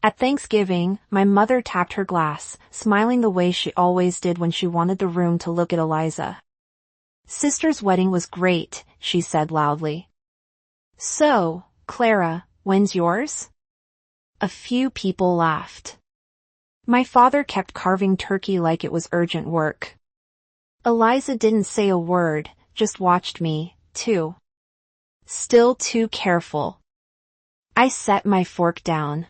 At Thanksgiving, my mother tapped her glass, smiling the way she always did when she wanted the room to look at Eliza. "Sister's wedding was great," she said loudly. "So, Clara, when's yours?" A few people laughed. My father kept carving turkey like it was urgent work. Eliza didn't say a word, just watched me, too. Still too careful. I set my fork down.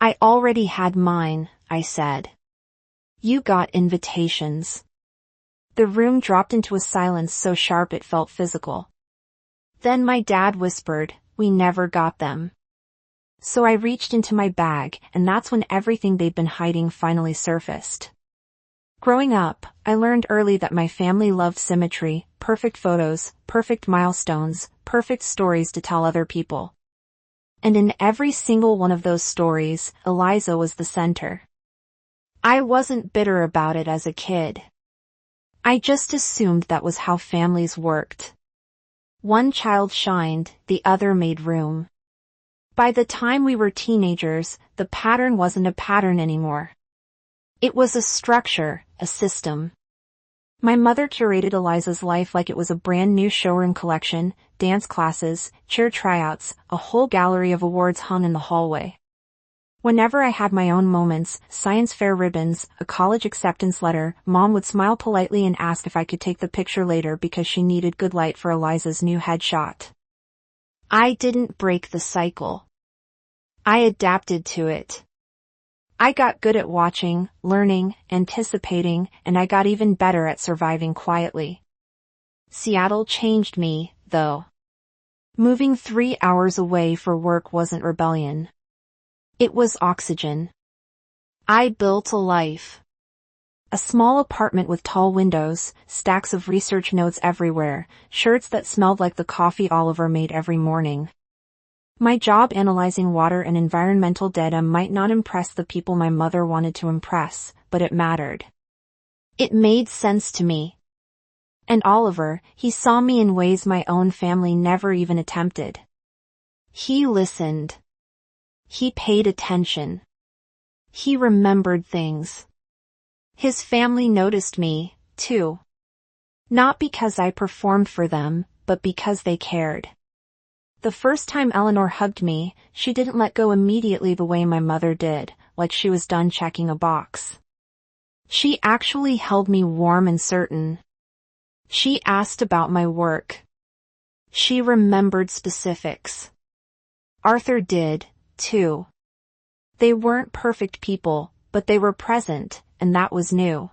"I already had mine," I said. "You got invitations." The room dropped into a silence so sharp it felt physical. Then my dad whispered, "We never got them." So I reached into my bag, and that's when everything they'd been hiding finally surfaced. Growing up, I learned early that my family loved symmetry, perfect photos, perfect milestones, perfect stories to tell other people. And in every single one of those stories, Eliza was the center. I wasn't bitter about it as a kid. I just assumed that was how families worked. One child shined, the other made room. By the time we were teenagers, the pattern wasn't a pattern anymore. It was a structure, a system. My mother curated Eliza's life like it was a brand new showroom collection, dance classes, cheer tryouts, a whole gallery of awards hung in the hallway. Whenever I had my own moments, science fair ribbons, a college acceptance letter, Mom would smile politely and ask if I could take the picture later because she needed good light for Eliza's new headshot. I didn't break the cycle. I adapted to it. I got good at watching, learning, anticipating, and I got even better at surviving quietly. Seattle changed me, though. Moving 3 hours away for work wasn't rebellion. It was oxygen. I built a life. A small apartment with tall windows, stacks of research notes everywhere, shirts that smelled like the coffee Oliver made every morning. My job analyzing water and environmental data might not impress the people my mother wanted to impress, but it mattered. It made sense to me. And Oliver, he saw me in ways my own family never even attempted. He listened. He paid attention. He remembered things. His family noticed me, too. Not because I performed for them, but because they cared. The first time Eleanor hugged me, she didn't let go immediately the way my mother did, like she was done checking a box. She actually held me warm and certain. She asked about my work. She remembered specifics. Arthur did, too. They weren't perfect people, but they were present, and that was new.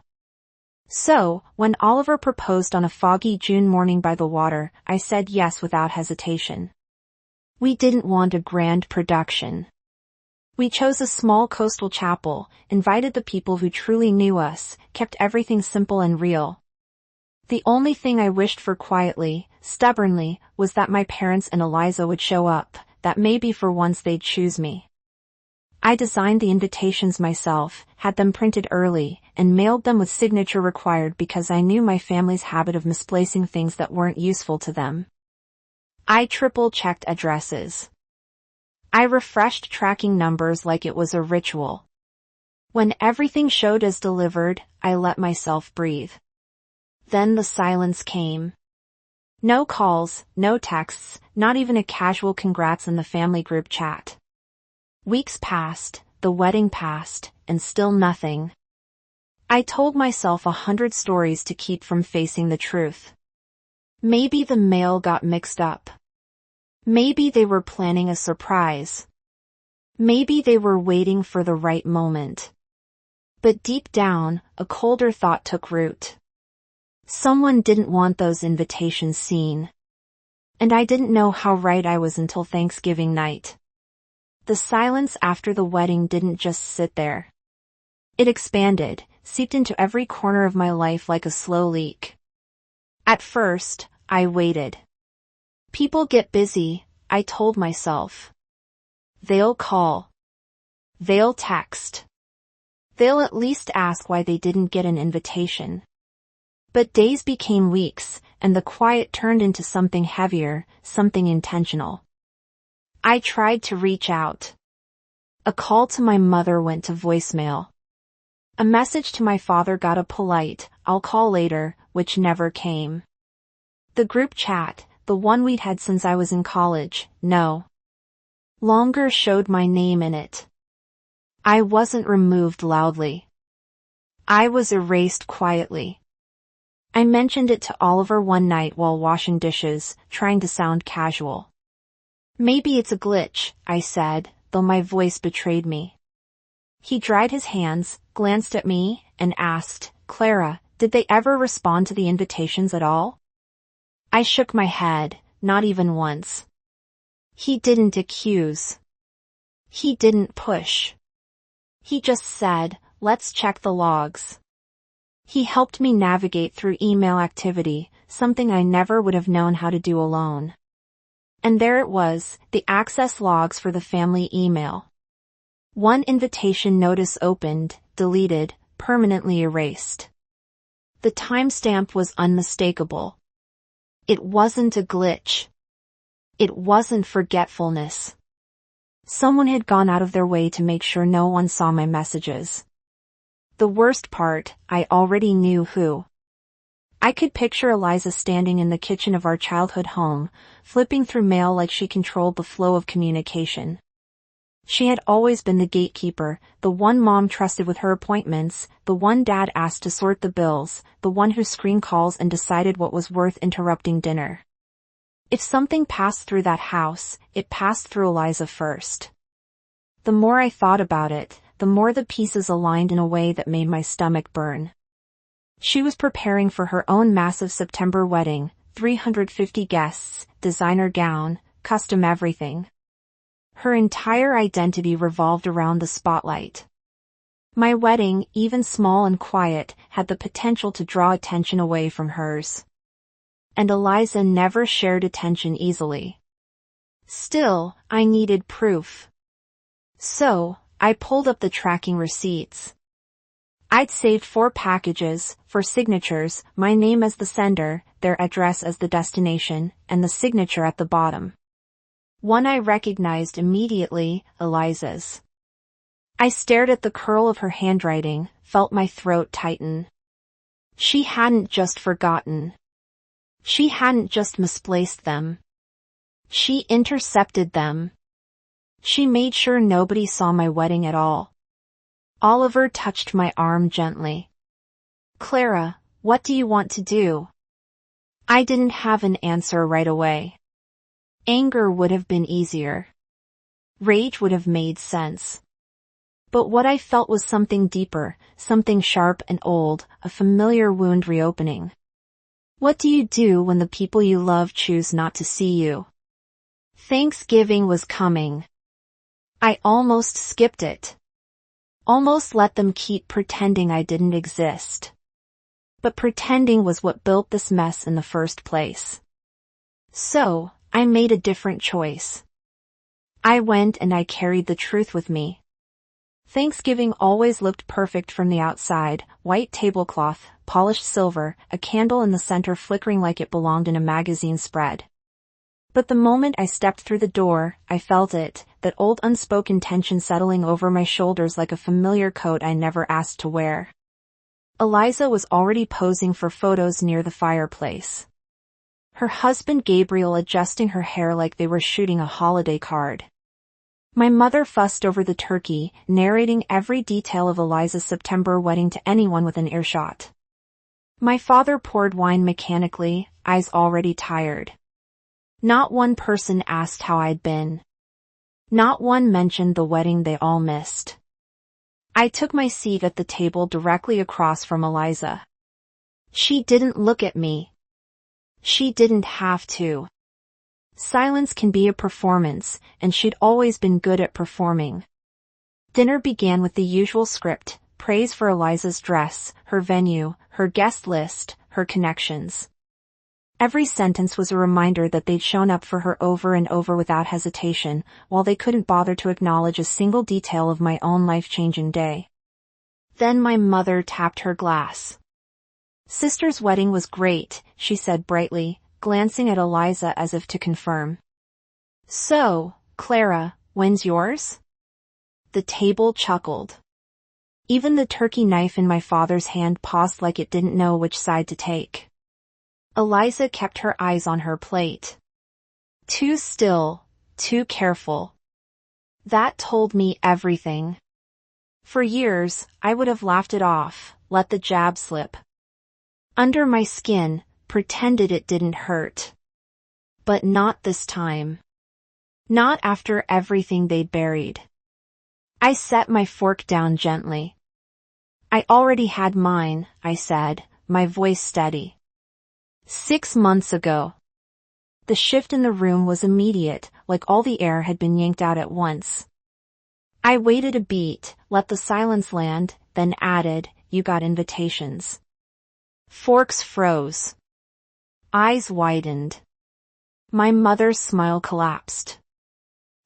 So, when Oliver proposed on a foggy June morning by the water, I said yes without hesitation. We didn't want a grand production. We chose a small coastal chapel, invited the people who truly knew us, kept everything simple and real. The only thing I wished for quietly, stubbornly, was that my parents and Eliza would show up, that maybe for once they'd choose me. I designed the invitations myself, had them printed early, and mailed them with signature required because I knew my family's habit of misplacing things that weren't useful to them. I triple-checked addresses. I refreshed tracking numbers like it was a ritual. When everything showed as delivered, I let myself breathe. Then the silence came. No calls, no texts, not even a casual congrats in the family group chat. Weeks passed, the wedding passed, and still nothing. I told myself 100 stories to keep from facing the truth. Maybe the mail got mixed up. Maybe they were planning a surprise. Maybe they were waiting for the right moment. But deep down, a colder thought took root. Someone didn't want those invitations seen. And I didn't know how right I was until Thanksgiving night. The silence after the wedding didn't just sit there. It expanded, seeped into every corner of my life like a slow leak. At first, I waited. People get busy, I told myself. They'll call. They'll text. They'll at least ask why they didn't get an invitation. But days became weeks, and the quiet turned into something heavier, something intentional. I tried to reach out. A call to my mother went to voicemail. A message to my father got a polite, "I'll call later," which never came. The group chat, the one we'd had since I was in college, no longer showed my name in it. I wasn't removed loudly. I was erased quietly. I mentioned it to Oliver one night while washing dishes, trying to sound casual. "Maybe it's a glitch," I said, though my voice betrayed me. He dried his hands, glanced at me, and asked, "Clara, did they ever respond to the invitations at all?" I shook my head, not even once. He didn't accuse. He didn't push. He just said, "Let's check the logs." He helped me navigate through email activity, something I never would have known how to do alone. And there it was, the access logs for the family email. One invitation notice opened, deleted, permanently erased. The timestamp was unmistakable. It wasn't a glitch. It wasn't forgetfulness. Someone had gone out of their way to make sure no one saw my messages. The worst part, I already knew who. I could picture Eliza standing in the kitchen of our childhood home, flipping through mail like she controlled the flow of communication. She had always been the gatekeeper, the one mom trusted with her appointments, the one dad asked to sort the bills, the one who screened calls and decided what was worth interrupting dinner. If something passed through that house, it passed through Eliza first. The more I thought about it, the more the pieces aligned in a way that made my stomach burn. She was preparing for her own massive September wedding, 350 guests, designer gown, custom everything. Her entire identity revolved around the spotlight. My wedding, even small and quiet, had the potential to draw attention away from hers. And Eliza never shared attention easily. Still, I needed proof. So, I pulled up the tracking receipts. I'd saved 4 packages, for signatures, my name as the sender, their address as the destination, and the signature at the bottom. One I recognized immediately, Eliza's. I stared at the curl of her handwriting, felt my throat tighten. She hadn't just forgotten. She hadn't just misplaced them. She intercepted them. She made sure nobody saw my wedding at all. Oliver touched my arm gently. "Clara, what do you want to do?" I didn't have an answer right away. Anger would have been easier. Rage would have made sense. But what I felt was something deeper, something sharp and old, a familiar wound reopening. What do you do when the people you love choose not to see you? Thanksgiving was coming. I almost skipped it. Almost let them keep pretending I didn't exist. But pretending was what built this mess in the first place. So, I made a different choice. I went and I carried the truth with me. Thanksgiving always looked perfect from the outside, white tablecloth, polished silver, a candle in the center flickering like it belonged in a magazine spread. But the moment I stepped through the door, I felt it, that old unspoken tension settling over my shoulders like a familiar coat I never asked to wear. Eliza was already posing for photos near the fireplace. Her husband Gabriel adjusting her hair like they were shooting a holiday card. My mother fussed over the turkey, narrating every detail of Eliza's September wedding to anyone within earshot. My father poured wine mechanically, eyes already tired. Not one person asked how I'd been. Not one mentioned the wedding they all missed. I took my seat at the table directly across from Eliza. She didn't look at me. She didn't have to. Silence can be a performance, and she'd always been good at performing. Dinner began with the usual script, praise for Eliza's dress, her venue, her guest list, her connections. Every sentence was a reminder that they'd shown up for her over and over without hesitation, while they couldn't bother to acknowledge a single detail of my own life-changing day. Then my mother tapped her glass. "Sister's wedding was great," she said brightly, glancing at Eliza as if to confirm. "So, Clara, when's yours?" The table chuckled. Even the turkey knife in my father's hand paused like it didn't know which side to take. Eliza kept her eyes on her plate. Too still, too careful. That told me everything. For years, I would have laughed it off, let the jab slip. Under my skin, pretended it didn't hurt. But not this time. Not after everything they'd buried. I set my fork down gently. I already had mine, I said, my voice steady. 6 months ago. The shift in the room was immediate, like all the air had been yanked out at once. I waited a beat, let the silence land, then added, you got invitations. Forks froze. Eyes widened. My mother's smile collapsed.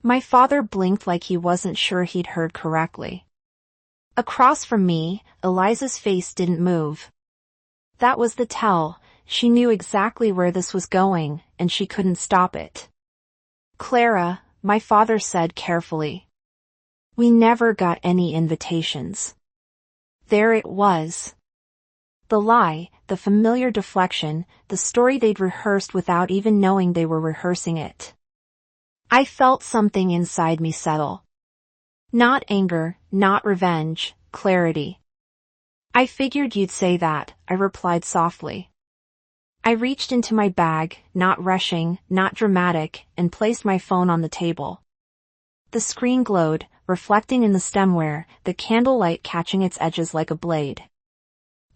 My father blinked like he wasn't sure he'd heard correctly. Across from me, Eliza's face didn't move. That was the tell, she knew exactly where this was going, and she couldn't stop it. Clara, my father said carefully. We never got any invitations. There it was. The lie, the familiar deflection, the story they'd rehearsed without even knowing they were rehearsing it. I felt something inside me settle. Not anger, not revenge, clarity. I figured you'd say that, I replied softly. I reached into my bag, not rushing, not dramatic, and placed my phone on the table. The screen glowed, reflecting in the stemware, the candlelight catching its edges like a blade.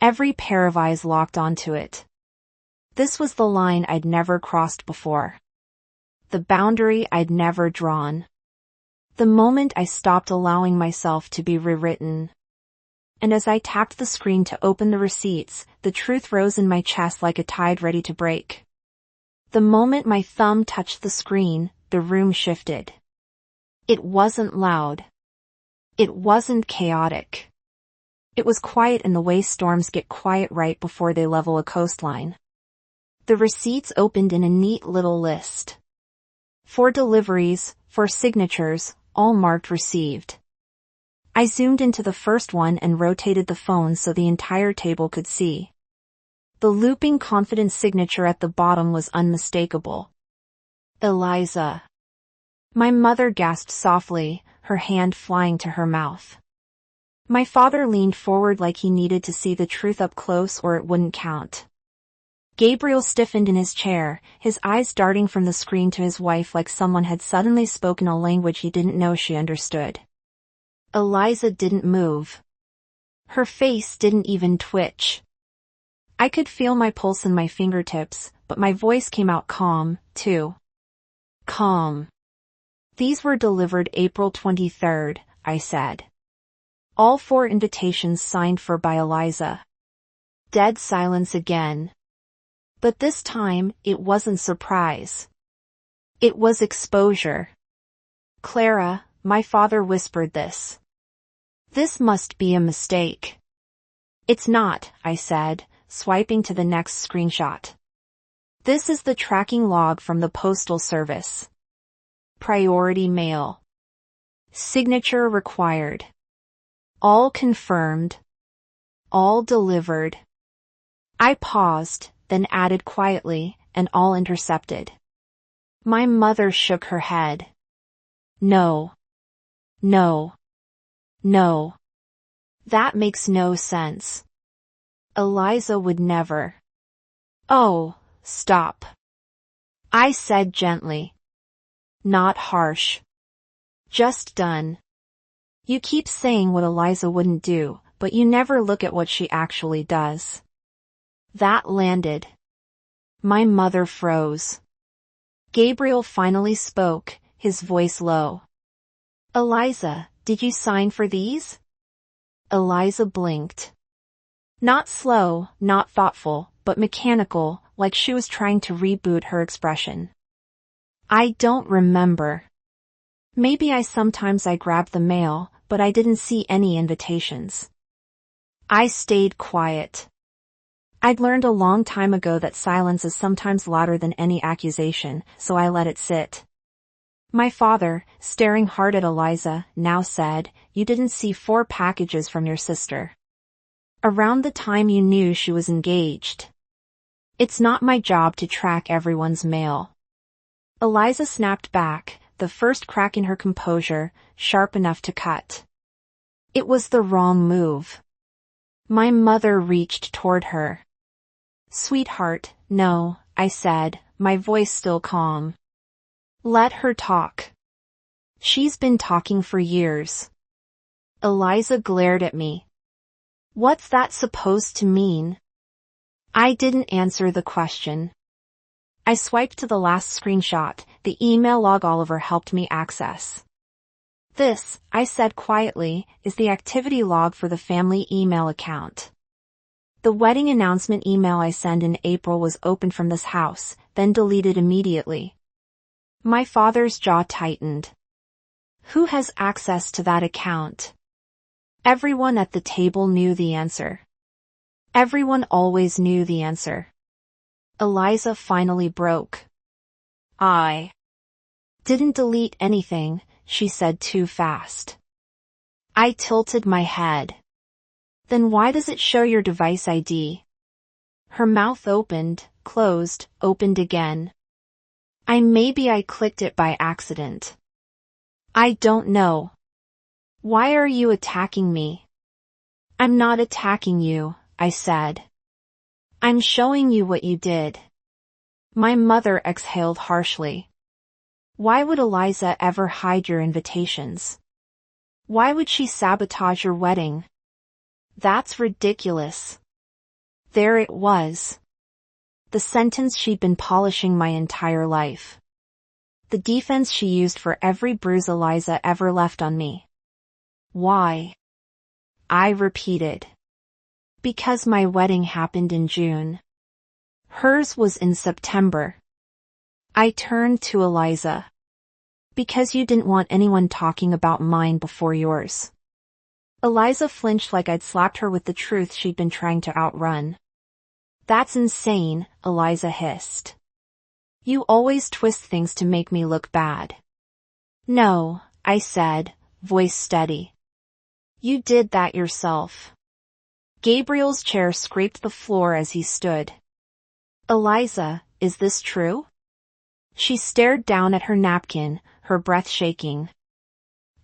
Every pair of eyes locked onto it. This was the line I'd never crossed before. The boundary I'd never drawn. The moment I stopped allowing myself to be rewritten. And as I tapped the screen to open the receipts, the truth rose in my chest like a tide ready to break. The moment my thumb touched the screen, the room shifted. It wasn't loud. It wasn't chaotic. It was quiet in the way storms get quiet right before they level a coastline. The receipts opened in a neat little list. 4 deliveries, 4 signatures, all marked received. I zoomed into the first one and rotated the phone so the entire table could see. The looping confident signature at the bottom was unmistakable. Eliza. My mother gasped softly, her hand flying to her mouth. My father leaned forward like he needed to see the truth up close or it wouldn't count. Gabriel stiffened in his chair, his eyes darting from the screen to his wife like someone had suddenly spoken a language he didn't know she understood. Eliza didn't move. Her face didn't even twitch. I could feel my pulse in my fingertips, but my voice came out calm, too. Calm. These were delivered April 23rd, I said. All 4 invitations signed for by Eliza. Dead silence again. But this time, it wasn't surprise. It was exposure. Clara, my father whispered this. This must be a mistake. It's not, I said, swiping to the next screenshot. This is the tracking log from the Postal Service. Priority mail. Signature required. All confirmed. All delivered. I paused, then added quietly, and all intercepted. My mother shook her head. No. No. No. That makes no sense. Eliza would never. Oh, stop. I said gently. Not harsh. Just done. You keep saying what Eliza wouldn't do, but you never look at what she actually does. That landed. My mother froze. Gabriel finally spoke, his voice low. Eliza, did you sign for these? Eliza blinked. Not slow, not thoughtful, but mechanical, like she was trying to reboot her expression. I don't remember. Maybe sometimes I grabbed the mail, but I didn't see any invitations. I stayed quiet. I'd learned a long time ago that silence is sometimes louder than any accusation, so I let it sit. My father, staring hard at Eliza, now said, you didn't see 4 packages from your sister around the time you knew she was engaged. It's not my job to track everyone's mail. Eliza snapped back, the first crack in her composure, sharp enough to cut. It was the wrong move. My mother reached toward her. Sweetheart, no, I said, my voice still calm. Let her talk. She's been talking for years. Eliza glared at me. What's that supposed to mean? I didn't answer the question. I swiped to the last screenshot, the email log Oliver helped me access. This, I said quietly, is the activity log for the family email account. The wedding announcement email I sent in April was opened from this house, then deleted immediately. My father's jaw tightened. Who has access to that account? Everyone at the table knew the answer. Everyone always knew the answer. Eliza finally broke. I didn't delete anything, she said too fast. I tilted my head. Then why does it show your device ID? Her mouth opened, closed, opened again. Maybe I clicked it by accident. I don't know. Why are you attacking me? I'm not attacking you, I said. I'm showing you what you did. My mother exhaled harshly. Why would Eliza ever hide your invitations? Why would she sabotage your wedding? That's ridiculous. There it was. The sentence she'd been polishing my entire life. The defense she used for every bruise Eliza ever left on me. Why? I repeated. Because my wedding happened in June. Hers was in September. I turned to Eliza. Because you didn't want anyone talking about mine before yours. Eliza flinched like I'd slapped her with the truth she'd been trying to outrun. That's insane, Eliza hissed. You always twist things to make me look bad. No, I said, voice steady. You did that yourself. Gabriel's chair scraped the floor as he stood. Eliza, is this true? She stared down at her napkin, her breath shaking.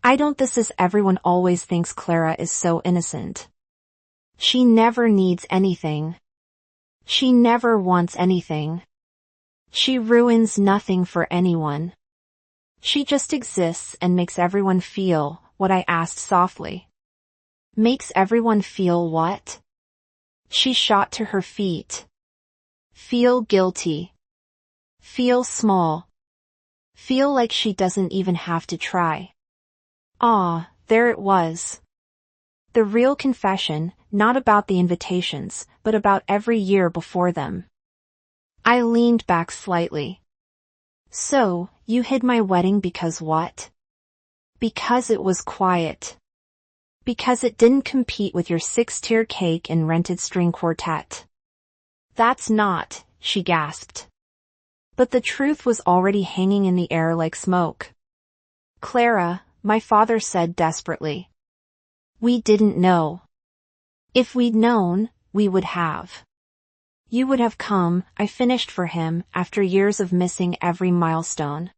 I don't. This is everyone always thinks Clara is so innocent. She never needs anything. She never wants anything. She ruins nothing for anyone. She just exists and makes everyone feel, what I asked softly. Makes everyone feel what? She shot to her feet. Feel guilty. Feel small. Feel like she doesn't even have to try. Ah, there it was. The real confession, not about the invitations, but about every year before them. I leaned back slightly. So, you hid my wedding because what? Because it was quiet. Because it didn't compete with your 6-tier cake and rented string quartet. That's not, she gasped. But the truth was already hanging in the air like smoke. Clara, my father said desperately. We didn't know. If we'd known, we would have. You would have come, I finished for him, after years of missing every milestone.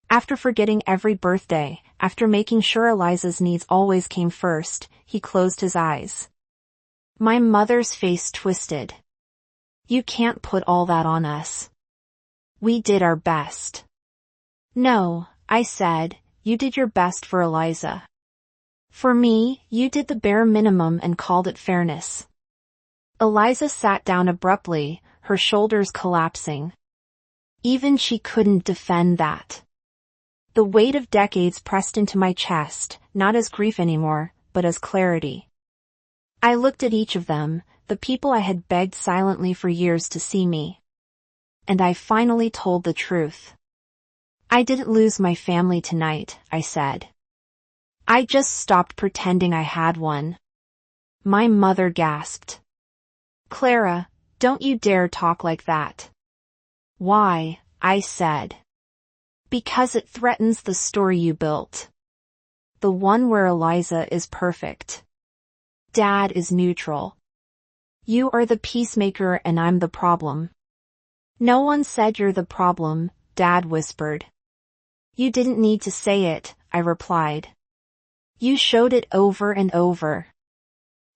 After forgetting every birthday, after making sure Eliza's needs always came first, he closed his eyes. My mother's face twisted. You can't put all that on us. We did our best. No, I said, you did your best for Eliza. For me, you did the bare minimum and called it fairness. Eliza sat down abruptly, her shoulders collapsing. Even she couldn't defend that. The weight of decades pressed into my chest, not as grief anymore, but as clarity. I looked at each of them, the people I had begged silently for years to see me. And I finally told the truth. I didn't lose my family tonight, I said. I just stopped pretending I had one. My mother gasped. Clara, don't you dare talk like that. Why? I said. Because it threatens the story you built. The one where Eliza is perfect. Dad is neutral. You are the peacemaker and I'm the problem. No one said you're the problem, Dad whispered. You didn't need to say it, I replied. You showed it over and over.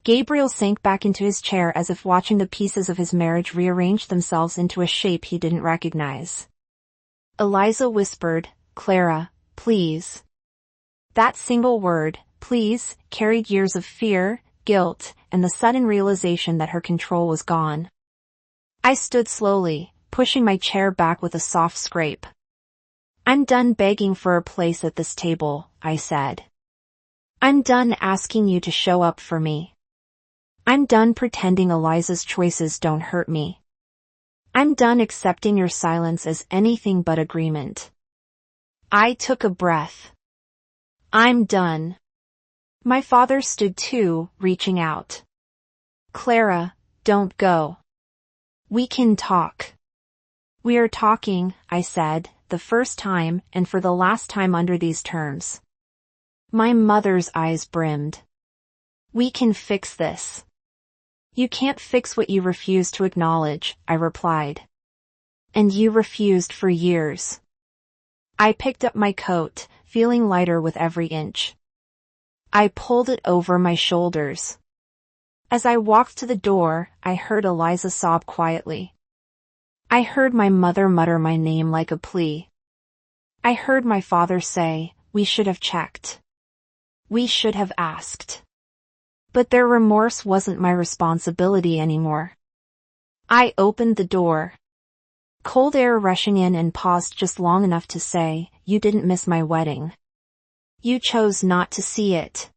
Gabriel sank back into his chair as if watching the pieces of his marriage rearrange themselves into a shape he didn't recognize. Eliza whispered, Clara, please. That single word, please, carried years of fear, guilt, and the sudden realization that her control was gone. I stood slowly, pushing my chair back with a soft scrape. I'm done begging for a place at this table, I said. I'm done asking you to show up for me. I'm done pretending Eliza's choices don't hurt me. I'm done accepting your silence as anything but agreement. I took a breath. I'm done. My father stood too, reaching out. Clara, don't go. We can talk. We are talking, I said, the first time and for the last time under these terms. My mother's eyes brimmed. We can fix this. You can't fix what you refuse to acknowledge, I replied. And you refused for years. I picked up my coat, feeling lighter with every inch. I pulled it over my shoulders. As I walked to the door, I heard Eliza sob quietly. I heard my mother mutter my name like a plea. I heard my father say, we should have checked. We should have asked. But their remorse wasn't my responsibility anymore. I opened the door. Cold air rushing in and paused just long enough to say, you didn't miss my wedding. You chose not to see it.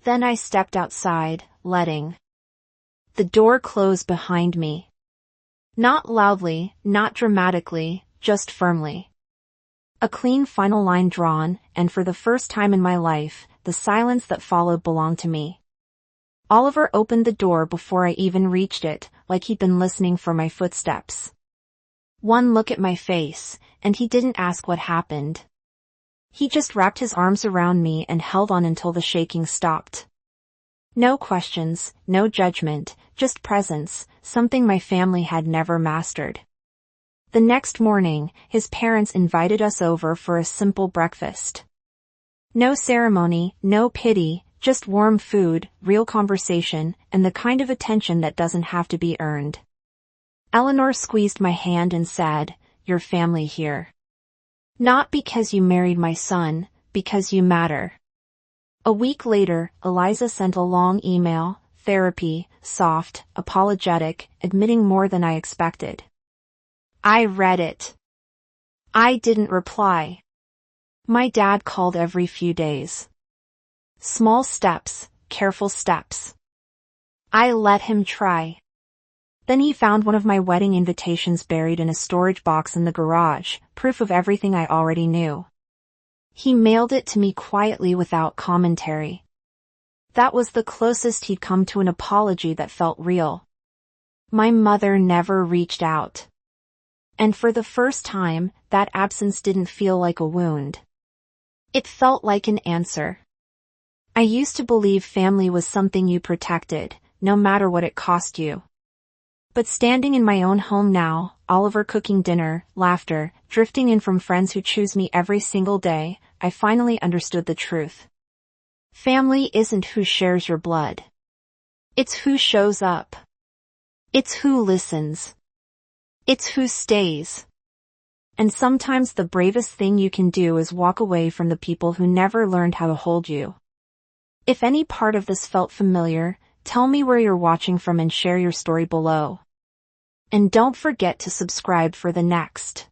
Then I stepped outside, letting the door close behind me. Not loudly, not dramatically, just firmly. A clean final line drawn, and for the first time in my life, the silence that followed belonged to me. Oliver opened the door before I even reached it, like he'd been listening for my footsteps. One look at my face, and he didn't ask what happened. He just wrapped his arms around me and held on until the shaking stopped. No questions, no judgment, just presence, something my family had never mastered. The next morning, his parents invited us over for a simple breakfast. No ceremony, no pity, just warm food, real conversation, and the kind of attention that doesn't have to be earned. Eleanor squeezed my hand and said, "Your family here. Not because you married my son, because you matter." A week later, Eliza sent a long email, therapy, soft, apologetic, admitting more than I expected. I read it. I didn't reply. My dad called every few days. Small steps, careful steps. I let him try. Then he found one of my wedding invitations buried in a storage box in the garage, proof of everything I already knew. He mailed it to me quietly without commentary. That was the closest he'd come to an apology that felt real. My mother never reached out. And for the first time, that absence didn't feel like a wound. It felt like an answer. I used to believe family was something you protected, no matter what it cost you. But standing in my own home now, Oliver cooking dinner, laughter, drifting in from friends who choose me every single day, I finally understood the truth. Family isn't who shares your blood. It's who shows up. It's who listens. It's who stays. And sometimes the bravest thing you can do is walk away from the people who never learned how to hold you. If any part of this felt familiar, tell me where you're watching from and share your story below. And don't forget to subscribe for the next.